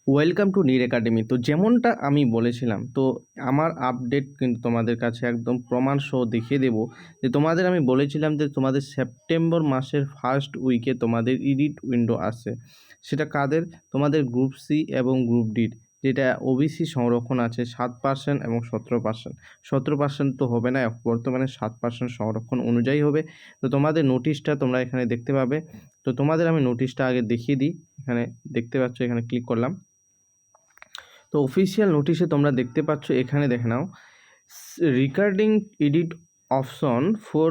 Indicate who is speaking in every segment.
Speaker 1: Welcome to Neer academy. তো যেমনটা আমি বলেছিলাম, তো আমার আপডেট কিন্তু তোমাদের কাছে একদম প্রমাণ সহ দেখিয়ে দেবো যে তোমাদের আমি বলেছিলাম যে তোমাদের সেপ্টেম্বর মাসের ফার্স্ট উইকে তোমাদের এডিট উইন্ডো আসে। সেটা কাদের? তোমাদের গ্রুপ সি এবং গ্রুপ ডির, যেটা ওবিসি সংরক্ষণ আছে 7% এবং 17%। 17% তো হবে না, বর্তমানে 7% সংরক্ষণ অনুযায়ী হবে। তো তোমাদের নোটিশটা তোমরা এখানে দেখতে পাবে। তো তোমাদের আমি নোটিশটা আগে দেখিয়ে দিই। এখানে দেখতে পাচ্ছ, এখানে ক্লিক করলাম। তো অফিসিয়াল নোটিশে তোমরা দেখতে পাচ্ছ, এখানে দেখে নাও, regarding edit option for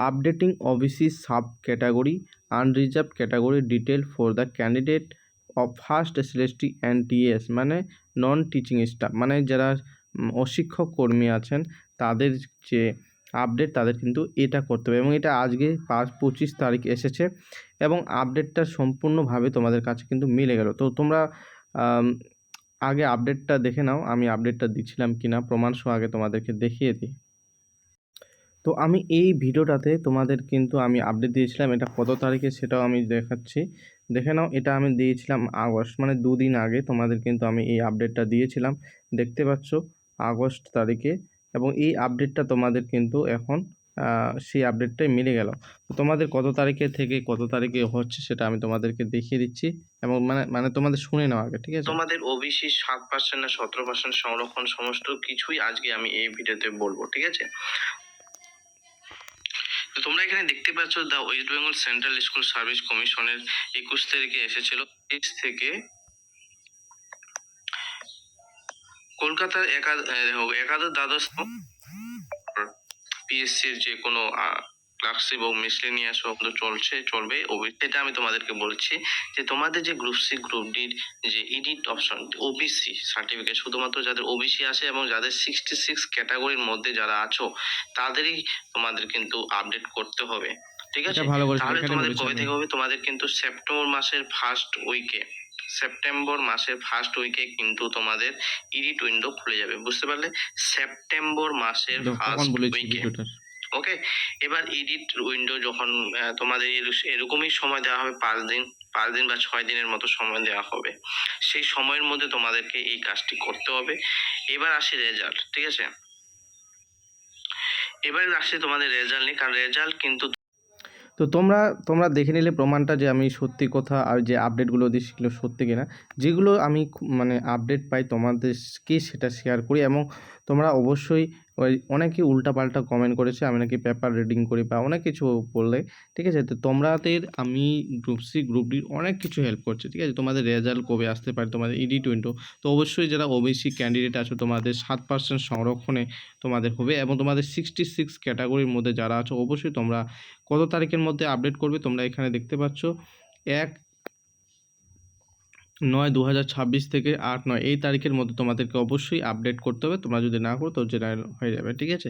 Speaker 1: updating OBC sub category unreserve category detail for the candidate of first SLST and TS, মানে নন টিচিং স্টাফ, মানে যারা অশিক্ষক কর্মী আছেন তাদের যে আপডেট, তাদের কিন্তু এটা করতে হবে। এবং এটা আজকে 25 তারিখ এসেছে এবং আপডেটটা সম্পূর্ণভাবে তোমাদের কাছে কিন্তু মিলে গেল। তো তোমরা আগে আপডেটটা দেখে নাও, আমি আপডেটটা দিচ্ছিলাম কিনা প্রমাণ সহ আগে তোমাদেরকে দেখিয়ে দিই। তো আমি এই ভিডিওটাতে তোমাদের কিন্তু আমি আপডেট দিয়েছিলাম, এটা কত তারিখে সেটাও আমি দেখাচ্ছি, দেখে নাও। এটা আমি দিয়েছিলাম আগস্ট, মানে 2 দিন আগে তোমাদের কিন্তু আমি এই আপডেটটা দিয়েছিলাম, দেখতে পাচ্ছ, আগস্ট তারিখে। এবং এই আপডেটটা তোমাদের কিন্তু এখন সেই আপডেটটাই মিলে গেল। তো তোমাদের কত তারিখে থেকে কত তারিখে হচ্ছে সেটা আমি তোমাদেরকে দেখিয়ে দিচ্ছি, এবং মানে তোমাদের শুনে নাও আগে, ঠিক আছে? তোমাদের ওবিসি 7% না 17% সংরক্ষণ সমস্ত কিছুই আজকে আমি এই ভিডিওতে বলবো, ঠিক আছে? তো তোমরা এখানে দেখতে পাচ্ছ, the West Bengal central school service কমিশনের 21 তারিখে এসেছিল, 23 থেকে কলকাতার একাদশ দ্বাদশ পিএসসির যে কোনো ক্লার্কশিপ এবং মিসলেনিয়াস চলবে। এটা আমি তোমাদেরকে বলছি যে তোমাদের যে গ্রুপ সি গ্রুপ ডির যে এডিট অপশন ওবিসি সার্টিফিকেট, শুধুমাত্র যাদের ওবিসি আছে এবং যাদের 66 ক্যাটাগরির মধ্যে যারা আছো তাদেরই তোমাদের কিন্তু আপডেট করতে হবে, ঠিক আছে? তাহলে তোমাদের কবে থেকে হবে? তোমাদের কিন্তু সেপ্টেম্বর মাসের ফার্স্ট উইকে কিন্তু তোমাদের এডিট উইন্ডো খুলে যাবে, বুঝতে পারলে? সেপ্টেম্বর মাসের ফার্স্ট উইকে, ওকে। এবার এডিট উইন্ডো যখন তোমাদের এরকমই সময় দেওয়া হবে, 5 দিন বা 6 দিনের মতো সময় দেওয়া হবে। সেই সময়ের মধ্যে তোমাদেরকে এই কাজটি করতে হবে। এবার আসে রেজাল্ট, ঠিক আছে? এবার আসে তোমাদের রেজাল্ট নিয়ে, কারণ রেজাল্ট কিন্তু তো তোমরা দেখে নিলে প্রমাণটা যে আমি সত্যি কথা, আর যে আপডেটগুলো দিই সেগুলো সত্যি কিনা। যেগুলো আমি মানে আপডেট পাই তোমাদেরকে সেটা শেয়ার করি। এবং তোমরা অবশ্যই, ওই অনেকে উল্টাপাল্টা কমেন্ট করেছে আমি নাকি পেপার রিডিং করি বা অনেক কিছু বললে, ঠিক আছে? তো তোমাদের আমি গ্রুপ সি গ্রুপ ডির অনেক কিছু হেল্প করছে, ঠিক আছে? তোমাদের রেজাল্ট কবে আসতে পারে, তোমাদের এডিট উইন্ডো, তো অবশ্যই যারা ওবিসি ক্যান্ডিডেট আছো তোমাদের 7% সংরক্ষণে তোমাদের হবে। এবং তোমাদের 66 ক্যাটাগরির মধ্যে যারা আছো অবশ্যই তোমরা কত তারিখের মধ্যে আপডেট করবে তোমরা এখানে দেখতে পাচ্ছ, 1/9/2026 থেকে 8/9 এই তারিখের মধ্যে তোমাদেরকে অবশ্যই আপডেট করতে হবে। তোমরা যদি না করো তো জেনারেল হয়ে যাবে, ঠিক আছে?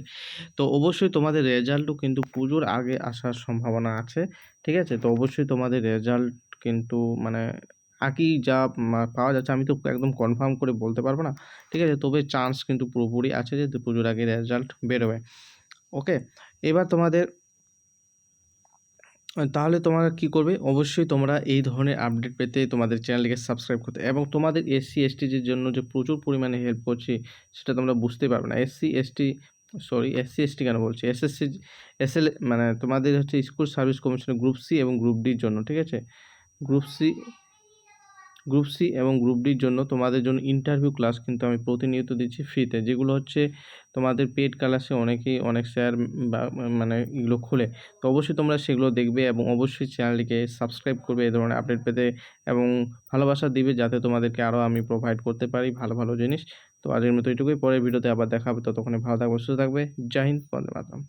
Speaker 1: তো অবশ্যই তোমাদের রেজাল্টও কিন্তু পুজোর আগে আসার সম্ভাবনা আছে, ঠিক আছে? তো অবশ্যই তোমাদের রেজাল্ট কিন্তু মানে আগেই যা পাওয়া যাচ্ছে, আমি তো একদম কনফার্ম করে বলতে পারবো না, ঠিক আছে? তবে চান্স কিন্তু পুরোপুরি আছে যে পুজোর আগে রেজাল্ট বেরোবে, ওকে। এবার তোমাদের তাহলে তোমরা কী করবে? অবশ্যই তোমরা এই ধরনের আপডেট পেতে তোমাদের চ্যানেলটিকে সাবস্ক্রাইব করতে, এবং তোমাদের এসসি এসটিদের জন্য যে প্রচুর পরিমাণে হেল্প করছি সেটা তোমরা বুঝতেই পারবে না। এসসি এসটি কেন বলছি, এসএল, মানে তোমাদের হচ্ছে স্কুল সার্ভিস কমিশনের গ্রুপ সি এবং গ্রুপ ডির জন্য, ঠিক আছে? গ্রুপ সি এবং গ্রুপ ডির জন্য তোমাদের জন্য ইন্টারভিউ ক্লাস কিন্তু আমি প্রতিনিয়ত দিচ্ছি ফ্রিতে, যেগুলো হচ্ছে তোমাদের পেড ক্লাসে অনেকেই অনেক স্যার বা মানে এগুলো খুলে। তো অবশ্যই তোমরা সেগুলো দেখবে এবং অবশ্যই চ্যানেলটিকে সাবস্ক্রাইব করবে এই ধরনের আপডেট পেতে, এবং ভালোবাসা দিবে যাতে তোমাদেরকে আরও আমি প্রোভাইড করতে পারি ভালো ভালো জিনিস। তো আজকের মতো এটুকুই, পরের ভিডিওতে আবার দেখা হবে, ততক্ষণে ভালো থাকবে, সুস্থ থাকবে। জয় হিন্দ, বন্দে মাতরম।